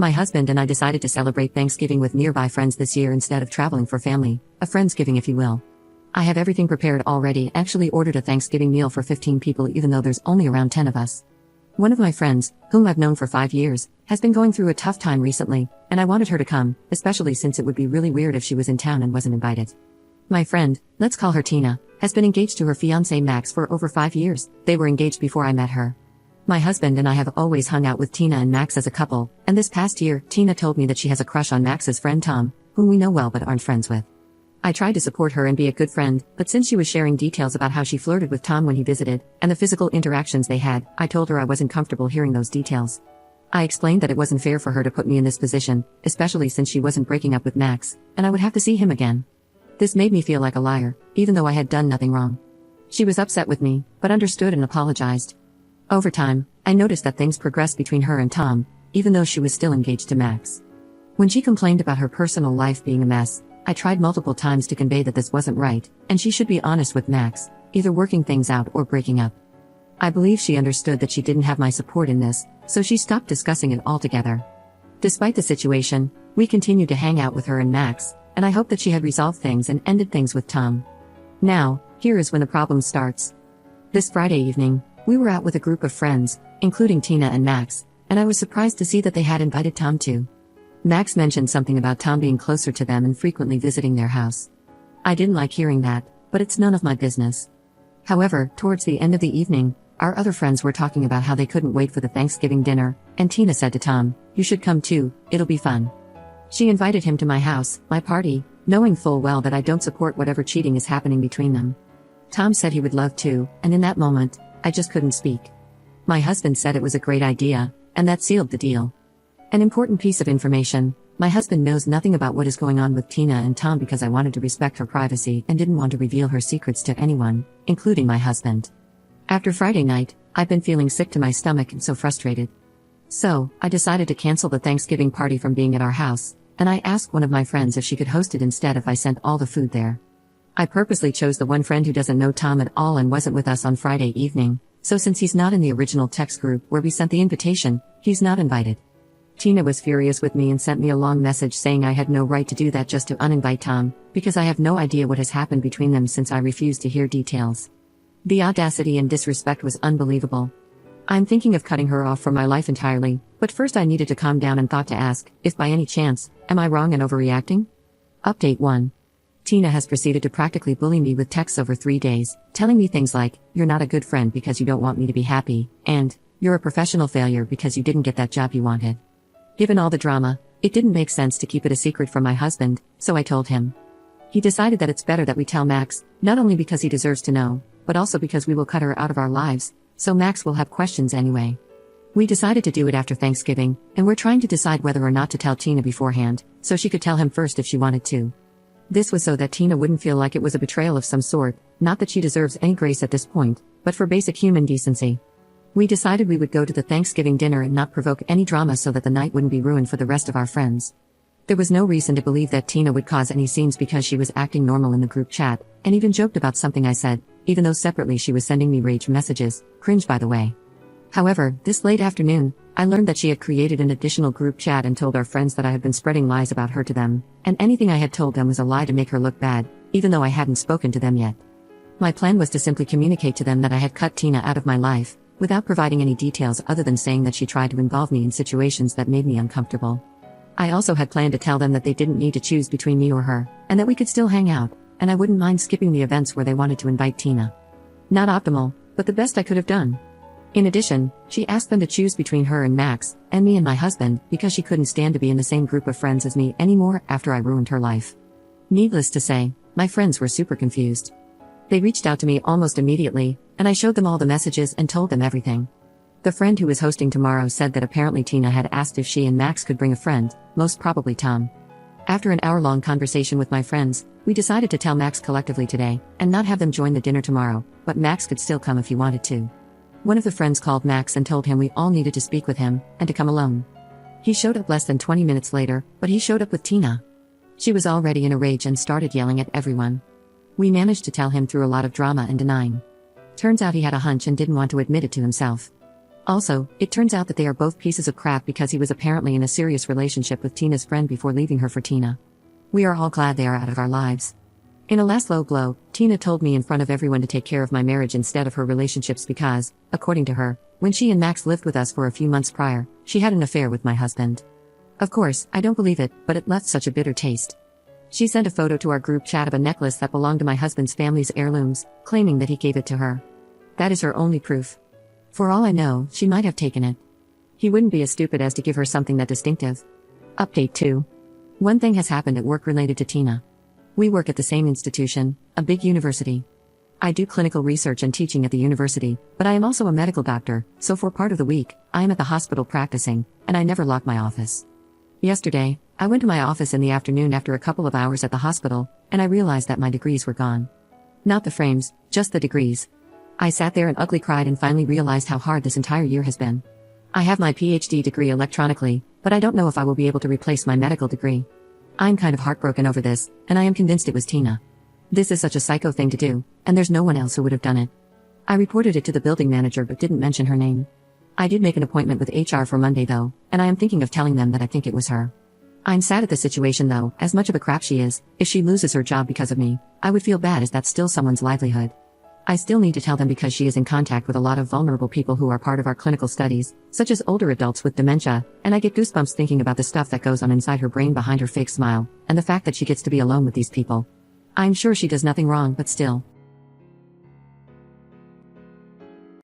My husband and I decided to celebrate Thanksgiving with nearby friends this year instead of traveling for family, a Friendsgiving if you will. I have everything prepared already, actually ordered a Thanksgiving meal for 15 people even though there's only around 10 of us. One of my friends, whom I've known for 5 years, has been going through a tough time recently, and I wanted her to come, especially since it would be really weird if she was in town and wasn't invited. My friend, let's call her Tina, has been engaged to her fiancé Max for over 5 years. They were engaged before I met her. My husband and I have always hung out with Tina and Max as a couple, and this past year, Tina told me that she has a crush on Max's friend Tom, whom we know well but aren't friends with. I tried to support her and be a good friend, but since she was sharing details about how she flirted with Tom when he visited, and the physical interactions they had, I told her I wasn't comfortable hearing those details. I explained that it wasn't fair for her to put me in this position, especially since she wasn't breaking up with Max, and I would have to see him again. This made me feel like a liar, even though I had done nothing wrong. She was upset with me, but understood and apologized. Over time, I noticed that things progressed between her and Tom, even though she was still engaged to Max. When she complained about her personal life being a mess, I tried multiple times to convey that this wasn't right, and she should be honest with Max, either working things out or breaking up. I believe she understood that she didn't have my support in this, so she stopped discussing it altogether. Despite the situation, we continued to hang out with her and Max, and I hope that she had resolved things and ended things with Tom. Now, here is when the problem starts. This Friday evening, we were out with a group of friends, including Tina and Max, and I was surprised to see that they had invited Tom too. Max mentioned something about Tom being closer to them and frequently visiting their house. I didn't like hearing that, but it's none of my business. However, towards the end of the evening, our other friends were talking about how they couldn't wait for the Thanksgiving dinner, and Tina said to Tom, "You should come too, it'll be fun." She invited him to my house, my party, knowing full well that I don't support whatever cheating is happening between them. Tom said he would love to, and in that moment, I just couldn't speak. My husband said it was a great idea, and that sealed the deal. An important piece of information: my husband knows nothing about what is going on with Tina and Tom because I wanted to respect her privacy and didn't want to reveal her secrets to anyone, including my husband. After Friday night, I've been feeling sick to my stomach and so frustrated. So, I decided to cancel the Thanksgiving party from being at our house, and I asked one of my friends if she could host it instead if I sent all the food there. I purposely chose the one friend who doesn't know Tom at all and wasn't with us on Friday evening, so since he's not in the original text group where we sent the invitation, he's not invited. Tina was furious with me and sent me a long message saying I had no right to do that just to uninvite Tom, because I have no idea what has happened between them since I refused to hear details. The audacity and disrespect was unbelievable. I'm thinking of cutting her off from my life entirely, but first I needed to calm down and thought to ask, if by any chance, am I wrong and overreacting? Update 1. Tina has proceeded to practically bully me with texts over 3 days, telling me things like, "You're not a good friend because you don't want me to be happy," and, "You're a professional failure because you didn't get that job you wanted." Given all the drama, it didn't make sense to keep it a secret from my husband, so I told him. He decided that it's better that we tell Max, not only because he deserves to know, but also because we will cut her out of our lives, so Max will have questions anyway. We decided to do it after Thanksgiving, and we're trying to decide whether or not to tell Tina beforehand, so she could tell him first if she wanted to. This was so that Tina wouldn't feel like it was a betrayal of some sort, not that she deserves any grace at this point, but for basic human decency. We decided we would go to the Thanksgiving dinner and not provoke any drama so that the night wouldn't be ruined for the rest of our friends. There was no reason to believe that Tina would cause any scenes because she was acting normal in the group chat, and even joked about something I said, even though separately she was sending me rage messages, cringe by the way. However, this late afternoon, I learned that she had created an additional group chat and told our friends that I had been spreading lies about her to them, and anything I had told them was a lie to make her look bad, even though I hadn't spoken to them yet. My plan was to simply communicate to them that I had cut Tina out of my life, without providing any details other than saying that she tried to involve me in situations that made me uncomfortable. I also had planned to tell them that they didn't need to choose between me or her, and that we could still hang out, and I wouldn't mind skipping the events where they wanted to invite Tina. Not optimal, but the best I could have done. In addition, she asked them to choose between her and Max, and me and my husband, because she couldn't stand to be in the same group of friends as me anymore after I ruined her life. Needless to say, my friends were super confused. They reached out to me almost immediately, and I showed them all the messages and told them everything. The friend who was hosting tomorrow said that apparently Tina had asked if she and Max could bring a friend, most probably Tom. After an hour-long conversation with my friends, we decided to tell Max collectively today, and not have them join the dinner tomorrow, but Max could still come if he wanted to. One of the friends called Max and told him we all needed to speak with him, and to come alone. He showed up less than 20 minutes later, but he showed up with Tina. She was already in a rage and started yelling at everyone. We managed to tell him through a lot of drama and denying. Turns out he had a hunch and didn't want to admit it to himself. Also, it turns out that they are both pieces of crap because he was apparently in a serious relationship with Tina's friend before leaving her for Tina. We are all glad they are out of our lives. In a last low blow, Tina told me in front of everyone to take care of my marriage instead of her relationships because, according to her, when she and Max lived with us for a few months prior, she had an affair with my husband. Of course, I don't believe it, but it left such a bitter taste. She sent a photo to our group chat of a necklace that belonged to my husband's family's heirlooms, claiming that he gave it to her. That is her only proof. For all I know, she might have taken it. He wouldn't be as stupid as to give her something that distinctive. Update 2. One thing has happened at work related to Tina. We work at the same institution, a big university. I do clinical research and teaching at the university, but I am also a medical doctor, so for part of the week, I am at the hospital practicing, and I never lock my office. Yesterday, I went to my office in the afternoon after a couple of hours at the hospital, and I realized that my degrees were gone. Not the frames, just the degrees. I sat there and ugly cried and finally realized how hard this entire year has been. I have my PhD degree electronically, but I don't know if I will be able to replace my medical degree. I'm kind of heartbroken over this, and I am convinced it was Tina. This is such a psycho thing to do, and there's no one else who would have done it. I reported it to the building manager but didn't mention her name. I did make an appointment with HR for Monday though, and I am thinking of telling them that I think it was her. I'm sad at the situation though, as much of a crap she is. If she loses her job because of me, I would feel bad as that's still someone's livelihood. I still need to tell them because she is in contact with a lot of vulnerable people who are part of our clinical studies, such as older adults with dementia, and I get goosebumps thinking about the stuff that goes on inside her brain behind her fake smile, and the fact that she gets to be alone with these people. I'm sure she does nothing wrong, but still.